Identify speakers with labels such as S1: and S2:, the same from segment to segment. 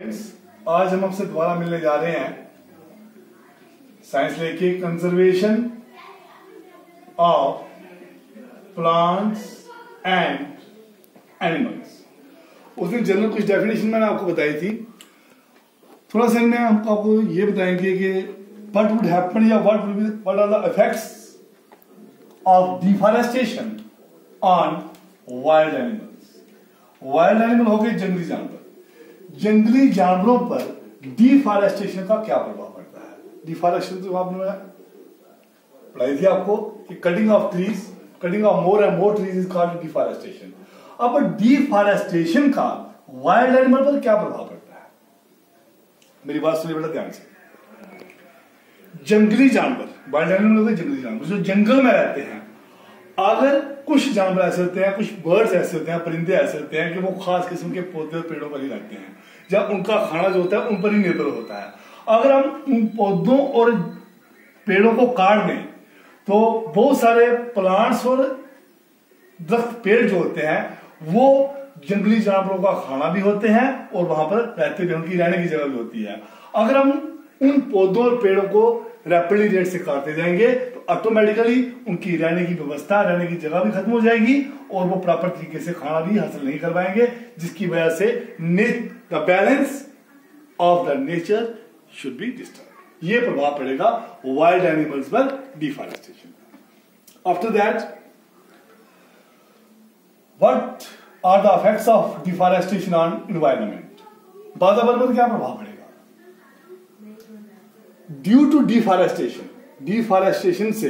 S1: आज हम आपसे दोबारा मिलने जा रहे हैं साइंस लेके conservation of plants and animals. उसमें जनरल कुछ डेफिनेशन मैंने आपको बताई थी। थोड़ा सा इनमें हम आपको ये बताएंगे कि व्हाट वुड हैपन या what are the effects of deforestation on wild animals. Wild animal हो गए जंगली जानवर। जंगली जानवरों पर डिफॉरेस्टेशन का क्या प्रभाव पड़ता है। डिफॉरेस्टेशन तो आपने पढ़ाई थी आपको कि cutting of trees, cutting of more and more trees is called deforestation. अब डिफॉरेस्टेशन का वाइल्ड एनिमल पर क्या प्रभाव पड़ता है, मेरी बात सुनिए बेटा ध्यान से। जंगली जानवर, वाइल्ड एनिमल होते हैं जंगली जानवर जो जंगल में रहते हैं। अगर कुछ जानवर ऐसे होते हैं, कुछ बर्ड्स ऐसे होते हैं, परिंदे ऐसे होते हैं कि वो खास किस्म के पौधे और पेड़ों पर ही रहते हैं, जब उनका खाना जो होता है उन पर ही निर्भर होता है। अगर हम उन पौधों और पेड़ों को काट दें तो बहुत सारे प्लांट्स और दरख्त पेड़ जो होते हैं वो जंगली जानवरों का खाना भी होते हैं और वहां पर रहते भी, उनकी रहने की जगह भी होती है। अगर हम उन पौधों और पेड़ों को रैपिडली रेट से काटते जाएंगे तो ऑटोमेटिकली उनकी रहने की व्यवस्था, रहने की जगह भी खत्म हो जाएगी और वो प्रॉपर तरीके से खाना भी हासिल नहीं कर पाएंगे, जिसकी वजह से the balance of the nature should be disturb. ये प्रभाव पड़ेगा वाइल्ड एनिमल्स पर deforestation. After that what are the effects of deforestation on environment. वातावरण पर क्या प्रभाव पड़ेगा ड्यू टू डिफॉरेस्टेशन। डिफॉरेस्टेशन से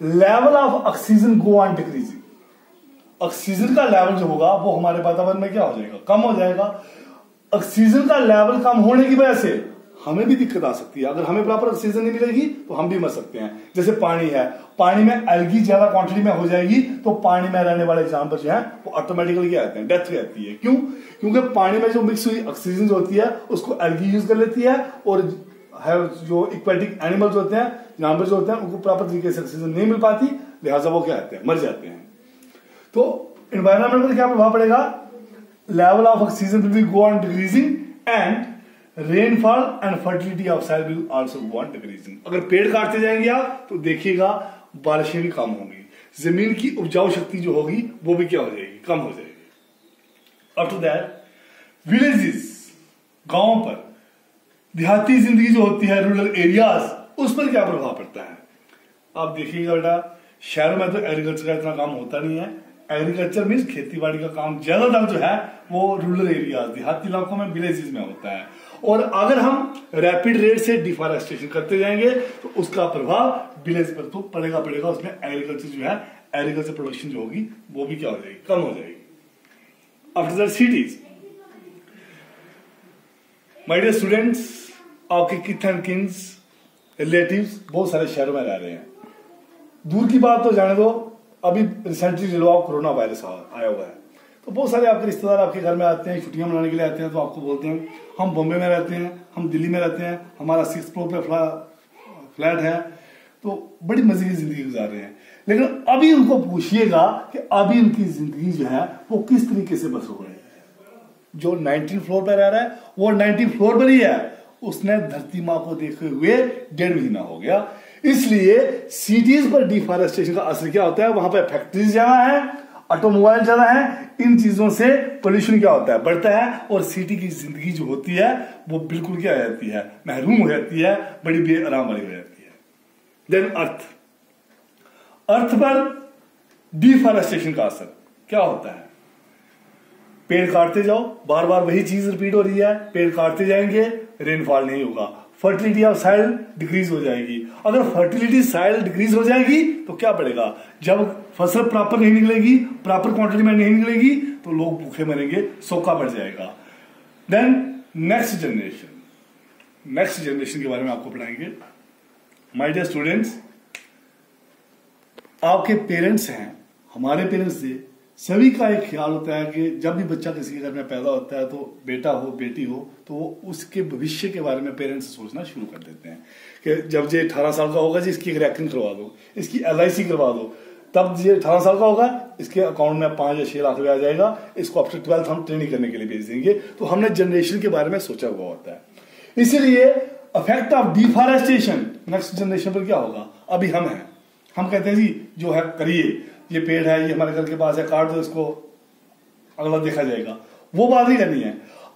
S1: level of oxygen go on decreasing. Oxygen का लेवल जो होगा वो हमारे वातावरण में क्या हो जाएगा, कम हो जाएगा। ऑक्सीजन का लेवल कम होने की वजह से हमें भी दिक्कत आ सकती है। अगर हमें प्रॉपर ऑक्सीजन नहीं मिलेगी तो हम भी मर सकते हैं। जैसे पानी है, पानी में एल्गी ज्यादा क्वांटिटी में हो जाएगी तो पानी में रहने वाले जानवर जो है वो ऑटोमेटिकली क्या आते हैं, डेथ रहती है। क्यों? क्योंकि पानी में जो मिक्स हुई ऑक्सीजन जो होती है उसको एल्गी यूज कर लेती है और जो एक्वेटिक एनिमल्स होते हैं, जानवर जो होते हैं, उनको प्रॉपर तरीके से ऑक्सीजन नहीं मिल पाती, लिहाजा वो क्या आते हैं, मर जाते हैं। तो एनवायरनमेंट पर क्या प्रभाव पड़ेगा, level of oxygen will be go on decreasing and rainfall and fertility of soil will also go on decreasing. अगर पेड़ काटते जाएंगे आप तो देखिएगा बारिशें भी कम होंगी, जमीन की उपजाऊ शक्ति जो होगी वो भी क्या हो जाएगी, कम हो जाएगी। आफ्टर दैट विलेजेस, गांवों पर देहाती जिंदगी जो होती है, रूरल एरियाज, उस पर क्या प्रभाव पड़ता है। आप देखिएगा बेटा, शहरों में तो एग्रीकल्चर का इतना काम होता नहीं है। एग्रीकल्चर मीन्स खेती बाड़ी का काम ज्यादातर जो है वो रूरल एरियाज, देहाती इलाकों में, विलेजेस में होता है। और अगर हम रैपिड रेट से डिफॉरेस्टेशन करते जाएंगे तो उसका प्रभाव विलेज पर तो पड़ेगा। उसमें एग्रीकल्चर जो है, एग्रीकल्चर प्रोडक्शन जो होगी वो भी क्या हो जाएगी, कम हो जाएगी। After that cities, my dear students, आपके किथ एंड किन्स, रिलेटिव्स बहुत सारे शहरों में रह रहे हैं। दूर की बात तो जाने दो, अभी रिसेंटली ले लो आप, कोरोना वायरस आया हुआ है तो बहुत सारे आपके रिश्तेदार आपके घर में आते हैं, छुट्टियां मनाने के लिए आते हैं, तो आपको बोलते हैं हम बॉम्बे में रहते हैं, हम दिल्ली में रहते हैं, हमारा 6th फ्लोर पे फ्लैट है, तो बड़ी मजे की जिंदगी गुजार रहे हैं। लेकिन अभी उनको पूछिएगा कि अभी उनकी जिंदगी जो है वो किस तरीके से बस हो रही है। जो 19th फ्लोर पर रह रहा है वो 19th फ्लोर पर ही है, उसने धरती माँ को देखे हुए 1.5 महीना हो गया। इसलिए सिटीज पर डिफॉरेस्टेशन का असर क्या होता है, वहां पर फैक्ट्रीज ज्यादा है, ऑटोमोबाइल ज्यादा है, इन चीजों से पोल्यूशन क्या होता है, बढ़ता है और सिटी की जिंदगी जो होती है वो बिल्कुल क्या हो जाती है, महरूम हो जाती है, बड़ी बेआराम वाली हो जाती है। देन अर्थ पर डिफॉरेस्टेशन का असर क्या होता है। पेड़ काटते जाओ, बार बार वही चीज रिपीट हो रही है, पेड़ काटते जाएंगे, रेनफॉल नहीं होगा, फर्टिलिटी ऑफ सॉइल डिक्रीज हो जाएगी। अगर फर्टिलिटी सॉइल डिक्रीज हो जाएगी तो क्या पड़ेगा, जब फसल प्रॉपर नहीं निकलेगी, प्रॉपर क्वांटिटी में नहीं निकलेगी तो लोग भूखे मरेंगे, सूखा बढ़ जाएगा। देन नेक्स्ट जनरेशन के बारे में आपको पढ़ाएंगे। माय डियर स्टूडेंट्स, आपके पेरेंट्स हैं, हमारे पेरेंट्स थे, सभी का एक ख्याल होता है कि जब भी बच्चा किसी के घर में पैदा होता है, तो बेटा हो बेटी हो, तो वो उसके भविष्य के बारे में पेरेंट्स सोचना शुरू कर देते हैं कि जब ये 18 साल का होगा जी इसकी एक रैकिंग करवा दो, इसकी LIC करवा दो, तब ये 18 साल का होगा इसके अकाउंट में 5 या 6 लाख रुपया आ जाएगा, इसको आफ्टर 12th हम ट्रेनिंग करने के लिए भेज देंगे। तो हमने जनरेशन के बारे में सोचा हुआ होता है। इसीलिए effect of deforestation next generation पर क्या होगा। अभी हम कहते हैं जी जो है करिए, ये पेड़ है, ये हमारे घर के पास है, काट दो इसको, अगला देखा जाएगा, वो बात नहीं करनी है।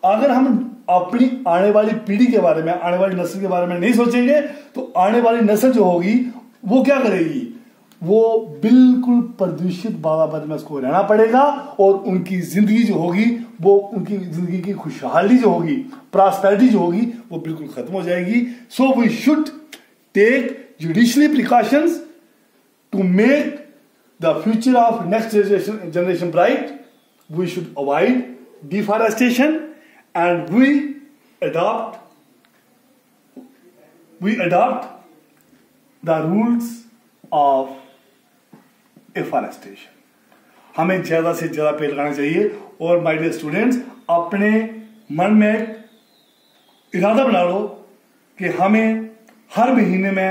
S1: अगर हम अपनी आने वाली पीढ़ी के बारे में, आने वाली नस्ल के बारे में नहीं सोचेंगे तो आने वाली नस्ल जो होगी वो क्या करेगी, वो बिल्कुल प्रदूषित वातावरण में उसको रहना पड़ेगा और उनकी जिंदगी जो होगी, वो उनकी जिंदगी की खुशहाली जो होगी, प्रॉस्पेरिटी जो होगी, वो बिल्कुल खत्म हो जाएगी। So we should take judicially precautions to make the future of next generation bright. We should avoid deforestation and we adopt the rules of afforestation। हमें ज्यादा से ज्यादा पेड़ लगाना चाहिए। और माय डियर स्टूडेंट्स, अपने मन में इरादा बना लो कि हमें हर महीने में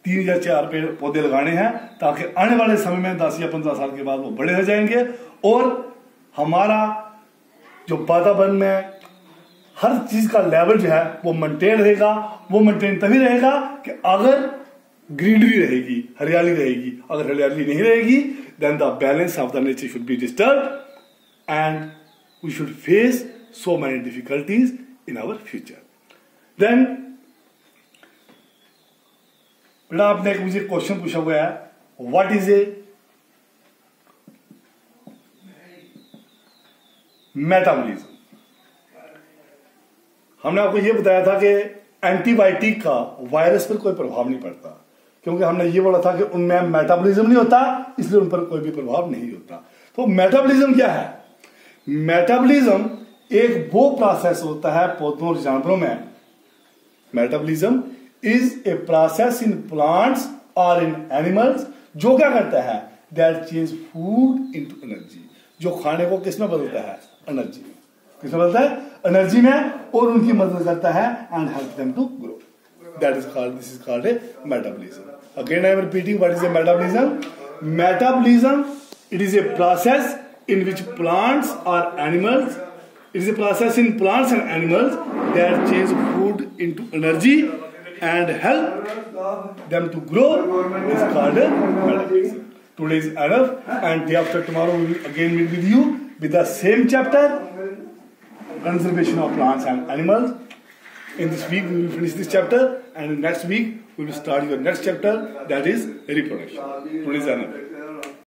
S1: 3 या 4 पेड़ पौधे लगाने हैं, ताकि आने वाले समय में 10 या 15 साल के बाद वो बड़े हो जाएंगे और हमारा जो वातावरण में हर चीज का लेवल जो है वो मेंटेन रहेगा। वो मेंटेन तभी रहेगा कि अगर ग्रीनरी रहेगी, हरियाली रहेगी। अगर हरियाली नहीं रहेगी, then the balance of the nature should be disturb and we should face so many difficulties in our future. Then बेटा आपने एक मुझे क्वेश्चन पूछा हुआ है, व्हाट इज ए मेटाबॉलिज्म। हमने आपको यह बताया था कि एंटीबायोटिक का वायरस पर कोई प्रभाव नहीं पड़ता, क्योंकि हमने ये बोला था कि उनमें मेटाबॉलिज्म नहीं होता, इसलिए उन पर कोई भी प्रभाव नहीं होता। तो मेटाबॉलिज्म क्या है? मेटाबॉलिज्म एक वो प्रोसेस होता है पौधों और जानवरों में। Metabolism is a process in plants और इन एनिमल्स जो क्या करता है, that change food into energy. जो खाने को किसमें बदलता है, एनर्जी में। किसमें बदलता है, एनर्जी में, और उनकी मदद करता है and help them to grow. That is called, this is called a metabolism. Again I am repeating, what is a metabolism? Metabolism, it is a process in which plants और animals, it is a process in plants and animals that change food into energy and help them to grow is called a metabolism. Today is enough, and day after tomorrow we will again meet with you with the same chapter, conservation of plants and animals. In this week we will finish this chapter, and next week we will start your next chapter, that is reproduction. Today is enough.